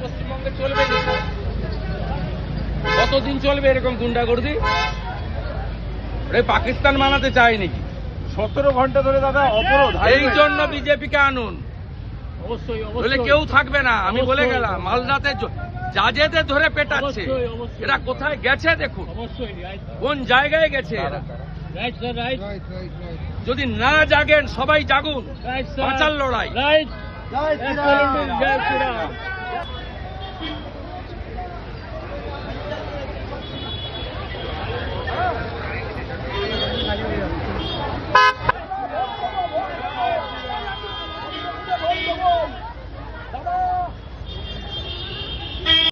পশ্চিমবঙ্গে চলবে কতদিন চলবে এরকম গুন্ডাগর্দি? পাকিস্তান বানাতে চায় নাকি? 17 ঘন্টা ধরে দাদা অবরোধ। এই জন্য বিজেপিকে আনুন, অবশ্যই বলে কেউ থাকবে না। আমি বলে গেলাম, মালদাতে জাজেদের ধরে পেটাচ্ছে। এরা কোথায় গেছে দেখুন, কোন জায়গায় গেছে এরা। যদি না জাগেন, সবাই জাগুন, বাঁচার লড়াই।